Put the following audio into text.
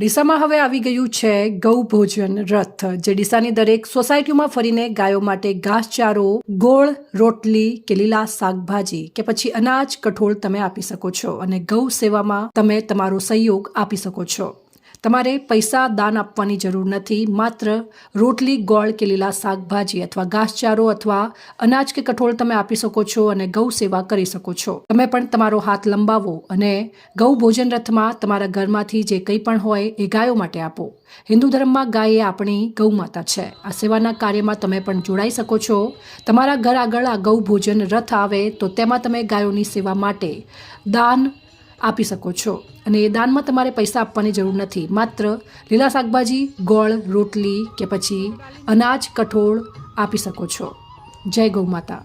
ડીસામાં હવે આવી ગયું છે ગૌ ભોજન રથ, જે ડીસાની દરેક સોસાયટીમાં ફરીને ગાયો માટે ઘાસચારો, ગોળ રોટલી કે લીલા શાકભાજી કે પછી અનાજ કઠોળ તમે આપી શકો છો અને ગૌ સેવામાં તમે તમારો સહયોગ આપી શકો છો. તમારે પૈસા દાન આપવાની જરૂર નથી. માત્ર રોટલી, ગોળ કે લીલા શાકભાજી અથવા ઘાસચારો અથવા અનાજ કે કઠોળ તમે આપી શકો છો અને ગૌ સેવા કરી શકો છો. તમે પણ તમારો હાથ લંબાવો અને ગૌ ભોજન રથમાં તમારા ઘરમાંથી જે કંઈ પણ હોય એ ગાયો માટે આપો. હિન્દુ ધર્મમાં ગાય એ આપણી ગૌ માતા છે. આ સેવાના કાર્યમાં તમે પણ જોડાઈ શકો છો. તમારા ઘર આગળ આ ગૌ ભોજન રથ આવે તો તેમાં તમે ગાયોની સેવા માટે દાન આપી શકો છો અને એ દાનમાં તમારે પૈસા આપવાની જરૂર નથી. માત્ર લીલા શાકભાજી, ગોળ, રોટલી કે પછી અનાજ, કઠોળ આપી શકો છો. જય ગૌ માતા.